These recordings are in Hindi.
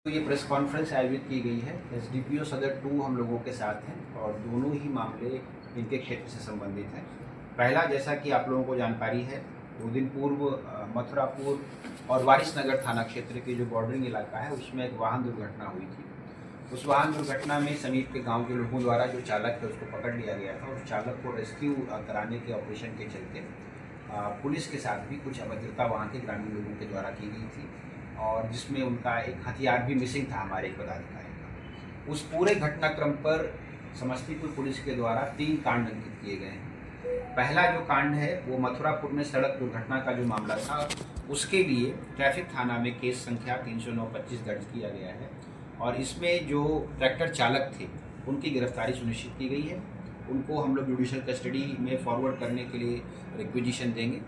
तो ये प्रेस कॉन्फ्रेंस आयोजित की गई है। एसडीपीओ सदर 2 हम लोगों के साथ हैं और दोनों ही मामले इनके क्षेत्र से संबंधित हैं। पहला, जैसा कि आप लोगों को जानकारी है, 2 दिन पूर्व मथुरापुर और वारिसनगर थाना क्षेत्र के जो बॉर्डरिंग इलाका है उसमें एक वाहन दुर्घटना हुई थी। उस वाहन दुर्घटना में समीप के गांव के लोगों द्वारा जो चालक है उसको पकड़ लिया गया था और चालक को रेस्क्यू कराने के ऑपरेशन के चलते पुलिस के साथ भी कुछ अभद्रता वहाँ के ग्रामीण लोगों के द्वारा की गई थी और जिसमें उनका एक हथियार भी मिसिंग था हमारे एक पदाधिकारी का। उस पूरे घटनाक्रम पर समस्तीपुर पुलिस के द्वारा 3 कांड अंकित किए गए हैं। पहला जो कांड है वो मथुरापुर में सड़क दुर्घटना का जो मामला था उसके लिए ट्रैफिक थाना में केस संख्या 309-25 दर्ज किया गया है और इसमें जो ट्रैक्टर चालक थे उनकी गिरफ्तारी सुनिश्चित की गई है। उनको हम लोग जुडिशियल कस्टडी में फॉरवर्ड करने के लिए रिक्विजिशन देंगे।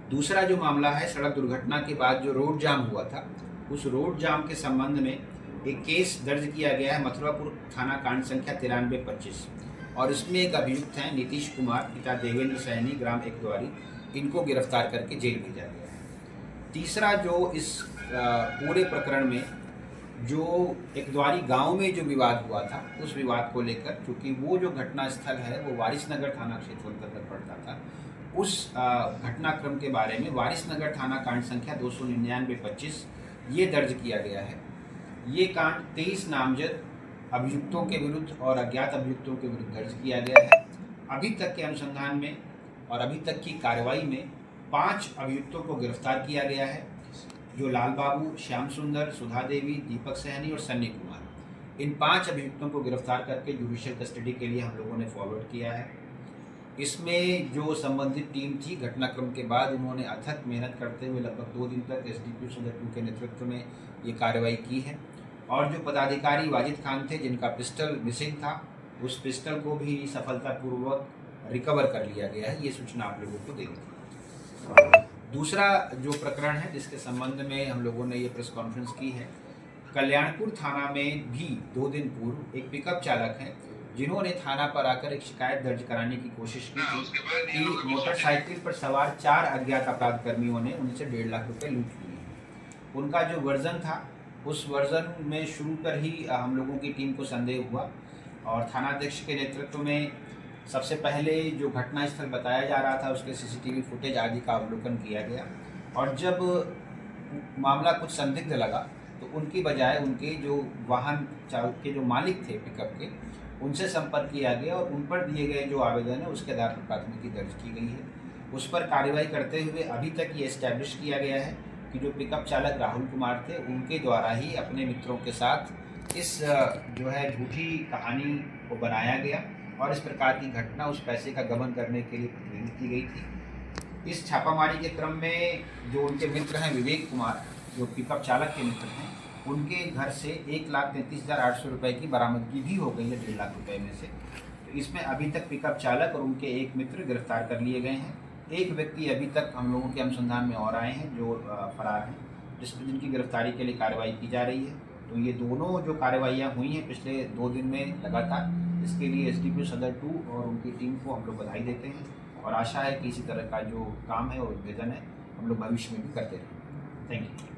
दूसरा जो मामला है, सड़क दुर्घटना के बाद जो रोड जाम हुआ था उस रोड जाम के संबंध में एक केस दर्ज किया गया है मथुरापुर थाना कांड संख्या 93-25 और इसमें एक अभियुक्त हैं नीतीश कुमार पिता देवेंद्र सैनी ग्राम एकदवारी, इनको गिरफ्तार करके जेल भेजा गया है। तीसरा जो इस पूरे प्रकरण में जो एकदवारी गांव में जो विवाद हुआ था उस विवाद को लेकर, चूँकि वो जो घटना स्थल है वो वारिसनगर थाना क्षेत्र अंतर्गत पड़ता था, उस घटनाक्रम के बारे में वारिसनगर थाना कांड संख्या 299-25 ये दर्ज किया गया है। ये कांड 23 नामजद अभियुक्तों के विरुद्ध और अज्ञात अभियुक्तों के विरुद्ध दर्ज किया गया है। अभी तक के अनुसंधान में और अभी तक की कार्रवाई में 5 अभियुक्तों को गिरफ्तार किया गया है, जो लाल बाबू, श्याम सुंदर, सुधा देवी, दीपक सहनी और सन्नी कुमार, इन 5 अभियुक्तों को गिरफ्तार करके जुडिशियल कस्टडी के लिए हम लोगों ने फॉरवर्ड किया है। इसमें जो संबंधित टीम थी, घटनाक्रम के बाद उन्होंने अथक मेहनत करते हुए लगभग 2 दिन तक एसडीपीओ सदर 2 के नेतृत्व में ये कार्रवाई की है और जो पदाधिकारी वाजिद खान थे जिनका पिस्टल मिसिंग था, उस पिस्टल को भी सफलतापूर्वक रिकवर कर लिया गया है। ये सूचना आप लोगों को दे दी। दूसरा जो प्रकरण है जिसके संबंध में हम लोगों ने ये प्रेस कॉन्फ्रेंस की है, कल्याणपुर थाना में भी 2 दिन पूर्व एक पिकअप चालक है जिन्होंने थाना पर आकर एक शिकायत दर्ज कराने की कोशिश की थी कि मोटरसाइकिल पर सवार 4 अज्ञात अपराध कर्मियों ने उनसे 1.5 लाख रुपए लूट लिए। उनका जो वर्जन था उस वर्जन में शुरू कर ही हम लोगों की टीम को संदेह हुआ और थानाध्यक्ष के नेतृत्व में सबसे पहले जो घटनास्थल बताया जा रहा था उसके सीसीटीवी फुटेज आदि का अवलोकन किया गया और जब मामला कुछ संदिग्ध लगा तो उनकी बजाय उनके जो वाहन चालक के जो मालिक थे पिकअप के, उनसे संपर्क किया गया और उन पर दिए गए जो आवेदन है उसके आधार पर प्राथमिकी दर्ज की गई है। उस पर कार्रवाई करते हुए अभी तक ये एस्टैब्लिश किया गया है कि जो पिकअप चालक राहुल कुमार थे उनके द्वारा ही अपने मित्रों के साथ इस जो है झूठी कहानी को बनाया गया और इस प्रकार की घटना उस पैसे का गबन करने के लिए प्रेरित की गई थी। इस छापामारी के क्रम में जो उनके मित्र हैं विवेक कुमार, जो पिकअप चालक के मित्र हैं, उनके घर से 1,33,800 रुपये की बरामदगी भी हो गई है 1.5 लाख रुपये में से। तो इसमें अभी तक पिकअप चालक और उनके एक मित्र गिरफ्तार कर लिए गए हैं। एक व्यक्ति अभी तक हम लोगों के अनुसंधान में और आए हैं जो फरार हैं, जिनकी गिरफ्तारी के लिए कार्रवाई की जा रही है। तो ये दोनों जो कार्रवाइयाँ हुई हैं पिछले 2 दिन में लगातार, इसके लिए एसडीपीओ सदर 2 और उनकी टीम को हम लोग बधाई देते हैं और आशा है कि इसी तरह का जो काम है और विजन है हम लोग भविष्य में भी करते रहें। Thank you.